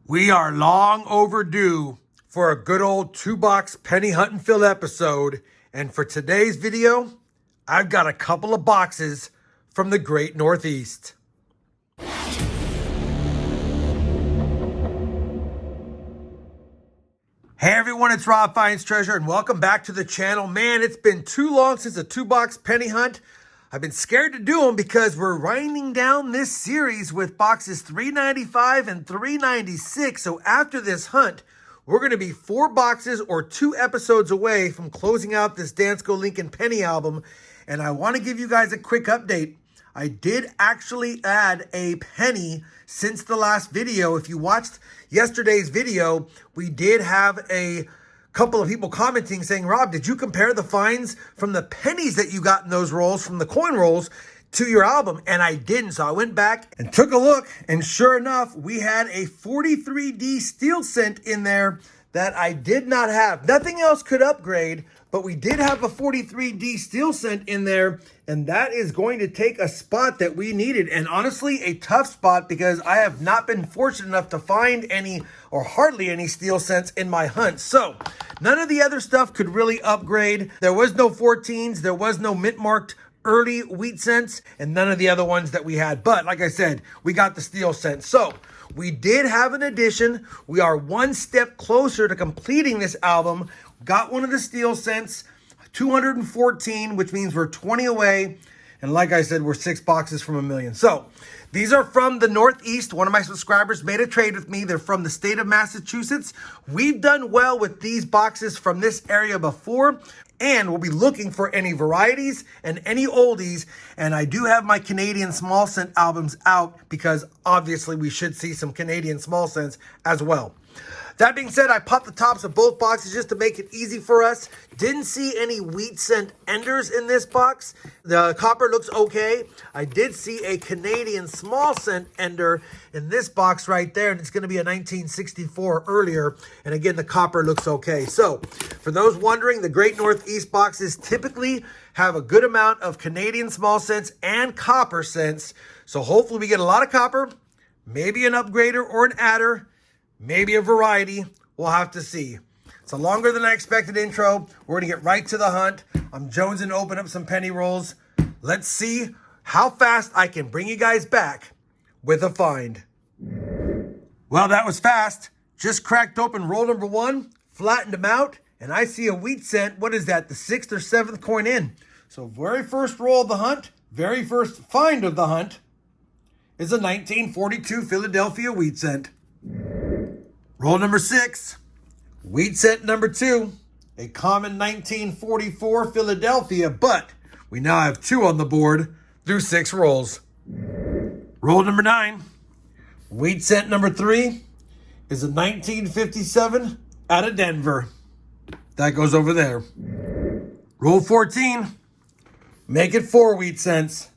We are long overdue for a good old 2-box penny hunt and fill episode. And for today's video, I've got a couple of boxes from the Great Northeast. Hey everyone, it's Rob Finds Treasure and welcome back to the channel. Man, it's been too long since a 2-box penny hunt. I've been scared to do them because we're winding down this series with boxes 395 and 396. So after this hunt, we're going to be 4 boxes or 2 episodes away from closing out this Dansko Lincoln Penny album. And I want to give you guys a quick update. I did actually add a penny since the last video. If you watched yesterday's video, we did have a couple of people commenting saying, Rob, did you compare the finds from the pennies that you got in those rolls, from the coin rolls, to your album? And I didn't. So I went back and took a look, and sure enough, we had a 43D steel cent in there that I did not have. Nothing else could upgrade, but we did have a 43D steel cent in there, and that is going to take a spot that we needed. And honestly, a tough spot because I have not been fortunate enough to find any or hardly any steel cents in my hunt. So none of the other stuff could really upgrade. There was no 14s. There was no mint marked early wheat cents, and none of the other ones that we had. But like I said, we got the steel cent. So we did have an addition. We are one step closer to completing this album. Got one of the steel cents, 214, which means we're 20 away. And like I said, we're 6 boxes from a million. So these are from the Northeast. One of my subscribers made a trade with me. They're from the state of Massachusetts. We've done well with these boxes from this area before, and we'll be looking for any varieties and any oldies. And I do have my Canadian small cent albums out because obviously we should see some Canadian small cents as well. That being said, I popped the tops of both boxes just to make it easy for us. Didn't see any wheat cent enders in this box. The copper looks okay. I did see a Canadian small cent ender in this box right there, and it's going to be a 1964 earlier. And again, the copper looks okay. So for those wondering, the Great Northeast boxes typically have a good amount of Canadian small cents and copper cents. So hopefully we get a lot of copper, maybe an upgrader or an adder, maybe a variety. We'll have to see. It's a longer than I expected intro. We're going to get right to the hunt. I'm jonesing to open up some penny rolls. Let's see how fast I can bring you guys back with a find. Well, that was fast. Just cracked open roll number 1, flattened them out, and I see a wheat cent. What is that? The 6th or 7th coin in. So very first roll of the hunt, very first find of the hunt is a 1942 Philadelphia wheat cent. Roll number 6, wheat cent number 2, a common 1944 Philadelphia, but we now have 2 on the board through 6 rolls. Roll number 9, wheat cent number 3 is a 1957 out of Denver. That goes over there. Roll 14, make it 4 wheat cents.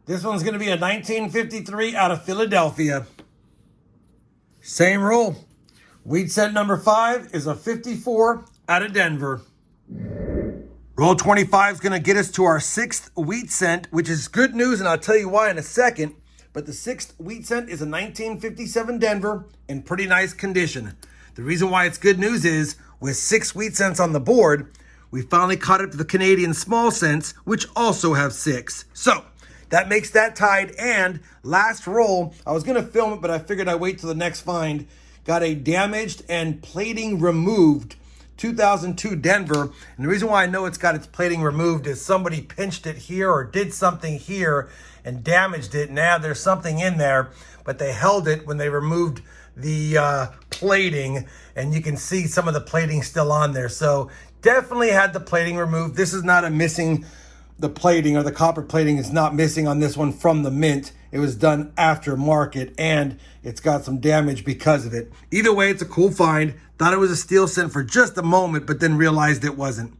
This one's going to be a 1953 out of Philadelphia. Same roll. Wheat cent number 5 is a 54 out of Denver. Roll 25 is going to get us to our 6th wheat cent, which is good news, and I'll tell you why in a second. But the 6th wheat cent is a 1957 Denver in pretty nice condition. The reason why it's good news is with 6 wheat cents on the board, we finally caught up to the Canadian small cents, which also have 6. So that makes that tied. And last roll, I was going to film it, but I figured I'd wait till the next find. Got a damaged and plating removed 2002 Denver. And the reason why I know it's got its plating removed is somebody pinched it here or did something here and damaged it. Now there's something in there, but they held it when they removed the plating, and you can see some of the plating still on there. So definitely had the plating removed. This is not a missing, the plating or the copper plating is not missing on this one from the mint. It was done after market, and it's got some damage because of it. Either way, it's a cool find. Thought it was a steel cent for just a moment, but then realized it wasn't.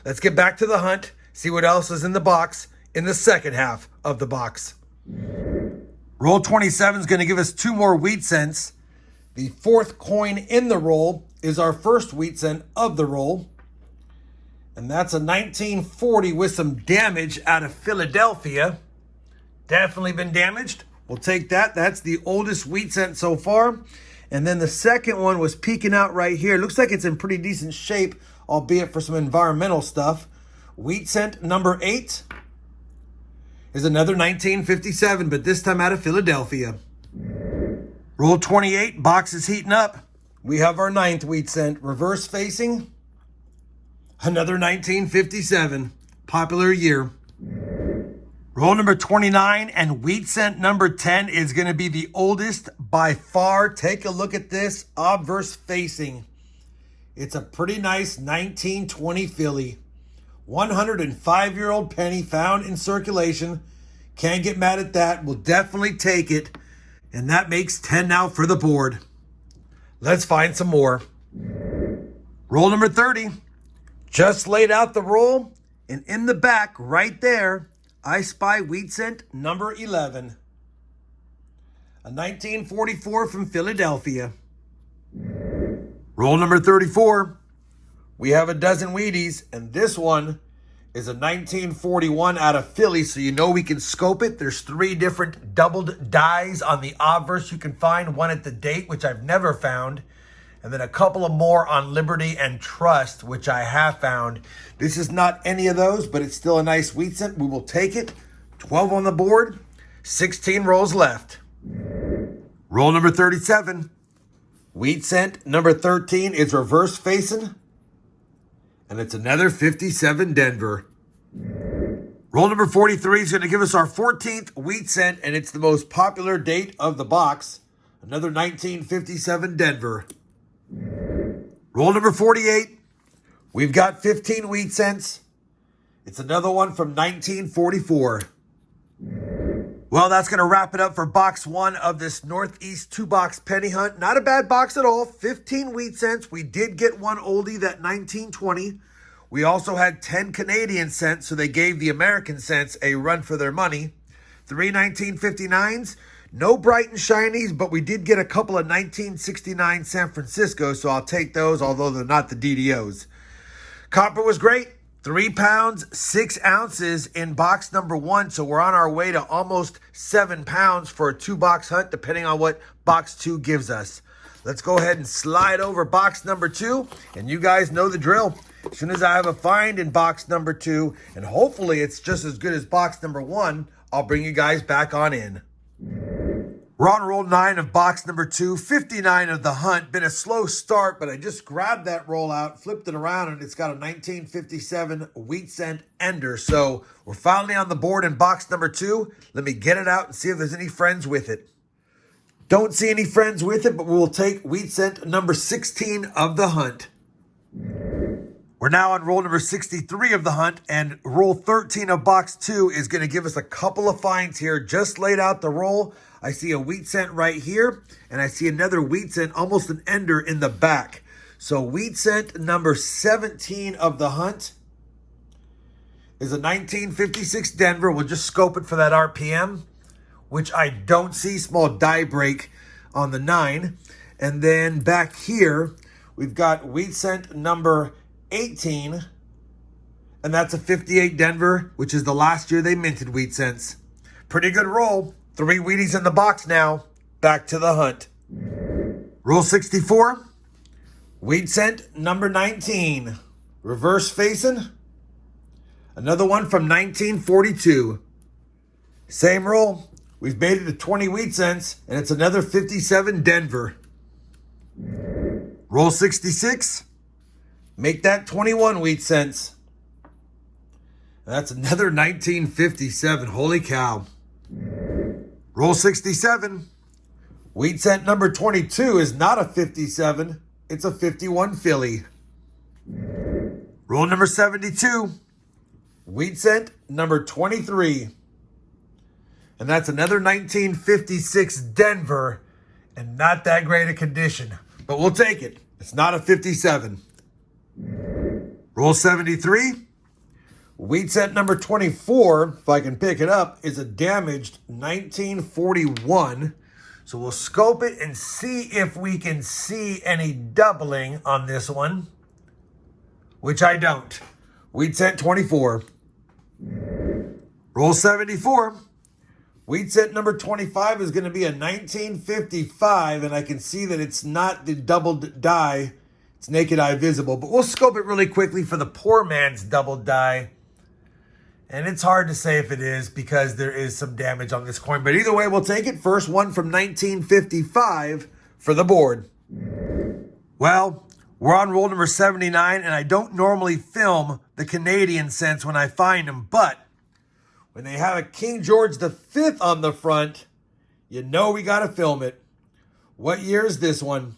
Let's get back to the hunt, see what else is in the box in the second half of the box. Roll 27 is going to give us 2 more wheat cents. The 4th coin in the roll is our first wheat cent of the roll. And that's a 1940 with some damage out of Philadelphia. Definitely been damaged. We'll take that. That's the oldest wheat cent so far. And then the second one was peeking out right here. Looks like it's in pretty decent shape, albeit for some environmental stuff. Wheat cent number 8 is another 1957, but this time out of Philadelphia. Roll 28, box is heating up. We have our 9th wheat cent, reverse facing. Another 1957, popular year. Roll number 29 and wheat cent number 10 is going to be the oldest by far. Take a look at this, obverse facing. It's a pretty nice 1920 Philly. 105-year-old penny found in circulation. Can't get mad at that. We'll definitely take it. And that makes 10 now for the board. Let's find some more. Roll number 30. Just laid out the roll. And in the back, right there, I spy wheat cent number 11. A 1944 from Philadelphia. Roll number 34. We have a dozen Wheaties, and this one is a 1941 out of Philly, so you know we can scope it. There's 3 different doubled dies on the obverse you can find, one at the date, which I've never found, and then a couple of more on Liberty and Trust, which I have found. This is not any of those, but it's still a nice wheat cent. We will take it. 12 on the board, 16 rolls left. Roll number 37. Wheat cent number 13 is reverse facing. And it's another 57 Denver. Roll number 43 is going to give us our 14th wheat cent, and it's the most popular date of the box. Another 1957 Denver. Roll number 48. We've got 15 wheat cents. It's another one from 1944. Well, that's going to wrap it up for box 1 of this Northeast 2-box penny hunt. Not a bad box at all. 15 wheat cents. We did get one oldie, that 1920. We also had 10 Canadian cents, so they gave the American cents a run for their money. 3 1959s. No bright and shinies, but we did get a couple of 1969 San Francisco, so I'll take those, although they're not the DDOs. Copper was great. 3 pounds, 6 ounces in box number 1. So we're on our way to almost 7 pounds for a 2-box hunt, depending on what box 2 gives us. Let's go ahead and slide over box number 2. And you guys know the drill. As soon as I have a find in box number 2, and hopefully it's just as good as box number 1, I'll bring you guys back on in. We're on roll 9 of box number 2, 59 of the hunt. Been a slow start, but I just grabbed that roll out, flipped it around, and it's got a 1957 wheat cent ender. So we're finally on the board in box number 2. Let me get it out and see if there's any friends with it. Don't see any friends with it, but we will take wheat cent number 16 of the hunt. We're now on roll number 63 of the hunt, and roll 13 of box 2 is going to give us a couple of finds here. Just laid out the roll. I see a wheat cent right here, and I see another wheat cent, almost an ender in the back. So wheat cent number 17 of the hunt is a 1956 Denver. We'll just scope it for that RPM, which I don't see. Small die break on the 9. And then back here, we've got wheat cent number 18, and that's a 58 Denver, which is the last year they minted wheat cents. Pretty good roll. 3 Wheaties in the box now. Back to the hunt. Roll 64. Wheat cent number 19. Reverse facing. Another one from 1942. Same roll. We've made it to 20 wheat cents, and it's another 57 Denver. Roll 66. Make that 21 wheat cents. And that's another 1957. Holy cow. Roll 67. Wheat cent number 22 is not a 57. It's a 51 Philly. Roll number 72. Wheat cent number 23. And that's another 1956 Denver. And not that great a condition. But we'll take it. It's not a 57. Roll 73. Wheat cent number 24, if I can pick it up, is a damaged 1941. So we'll scope it and see if we can see any doubling on this one, which I don't. Wheat cent 24. Roll 74. Wheat cent number 25 is going to be a 1955, and I can see that it's not the doubled die. It's naked eye visible, but we'll scope it really quickly for the poor man's doubled die. And it's hard to say if it is because there is some damage on this coin. But either way, we'll take it. First one from 1955 for the board. Well, we're on roll number 79, and I don't normally film the Canadian cents when I find them, but when they have a King George V on the front, you know we got to film it. What year is this one?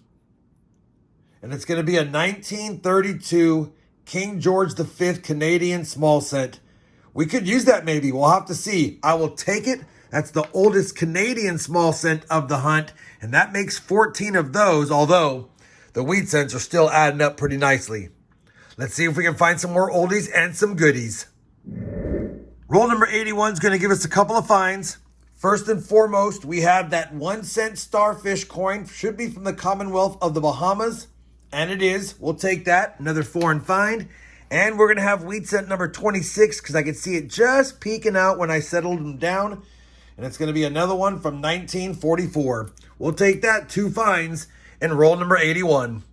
And it's going to be a 1932 King George V Canadian small cent. We could use that maybe. We'll have to see. I will take it. That's the oldest Canadian small cent of the hunt, and that makes 14 of those, although the wheat cents are still adding up pretty nicely. Let's see if we can find some more oldies and some goodies. Roll number 81 is going to give us a couple of finds. First and foremost, we have that 1 cent starfish coin. Should be from the Commonwealth of the Bahamas. And it is. We'll take that. Another foreign find. And we're going to have wheat cent number 26 because I could see it just peeking out when I settled them down. And it's going to be another one from 1944. We'll take that. 2 finds. And roll number 81.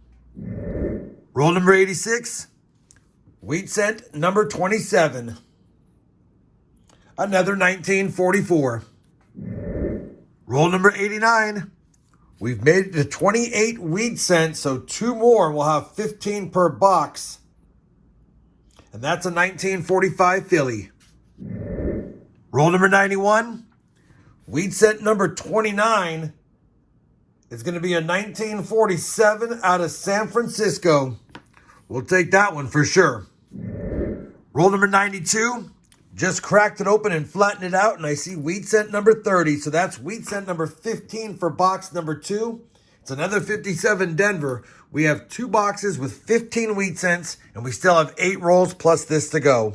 Roll number 86. Wheat cent number 27. Another 1944. Roll number 89. We've made it to 28 wheat cents, so 2 more. We'll have 15 per box. And that's a 1945 Philly. Roll number 91. Wheat cent number 29 is going to be a 1947 out of San Francisco. We'll take that one for sure. Roll number 92. Just cracked it open and flattened it out, and I see wheat cent number 30. So that's wheat cent number 15 for box number 2. It's another 57 Denver. We have 2 boxes with 15 wheat cents, and we still have 8 rolls plus this to go.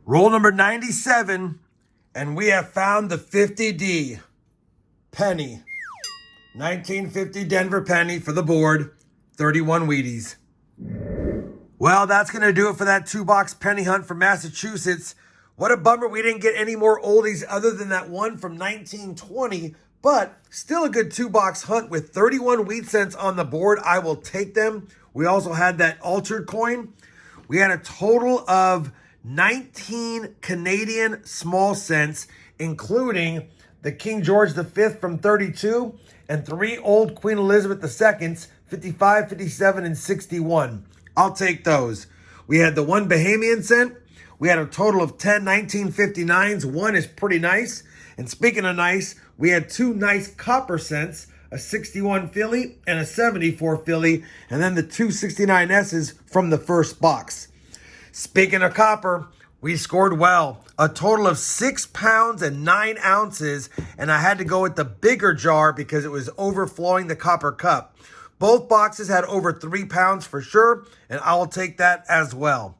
Roll number 97, and we have found the 50D penny. 1950 Denver penny for the board. 31 Wheaties. Well, that's going to do it for that 2-box penny hunt from Massachusetts. What a bummer we didn't get any more oldies other than that one from 1920, but still a good 2-box hunt with 31 wheat cents on the board. I will take them. We also had that altered coin. We had a total of 19 Canadian small cents, including the King George V from 32 and 3 old Queen Elizabeth II's, 55, 57, and 61. I'll take those. We had the 1 Bahamian cent. We had a total of 10 1959s. One is pretty nice. And speaking of nice, we had 2 nice copper cents, a 61 Philly and a 74 Philly, and then the 2 69S's from the first box. Speaking of copper, we scored well. A total of 6 pounds and 9 ounces, and I had to go with the bigger jar because it was overflowing the copper cup. Both boxes had over 3 pounds for sure, and I will take that as well.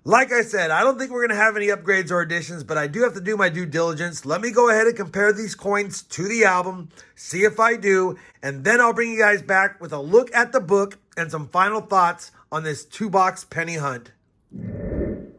Like I said, I don't think we're going to have any upgrades or additions, but I do have to do my due diligence. Let me go ahead and compare these coins to the album, see if I do, and then I'll bring you guys back with a look at the book and some final thoughts on this 2-box penny hunt.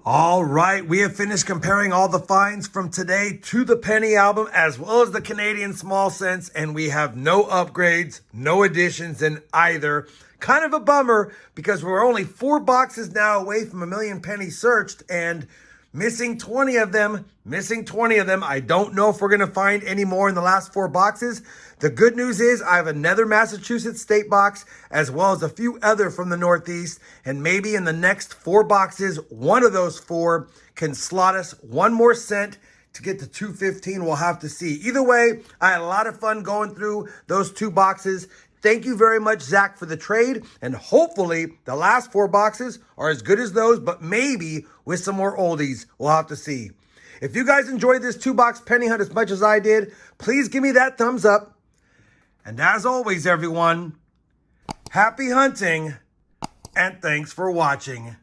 All right, we have finished comparing all the finds from today to the penny album as well as the Canadian small cents, and we have no upgrades, no additions in either. Kind of a bummer because we're only 4 boxes now away from 1,000,000 pennies searched and missing 20 of them. I don't know if we're going to find any more in the last 4 boxes. The good news is I have another Massachusetts state box as well as a few other from the Northeast. And maybe in the next 4 boxes, one of those 4 can slot us 1 more cent to get to 215. We'll have to see. Either way, I had a lot of fun going through those 2 boxes. Thank you very much, Zach, for the trade. And hopefully the last 4 boxes are as good as those, but maybe with some more oldies. We'll have to see. If you guys enjoyed this 2-box penny hunt as much as I did, please give me that thumbs up. And as always, everyone, happy hunting and thanks for watching.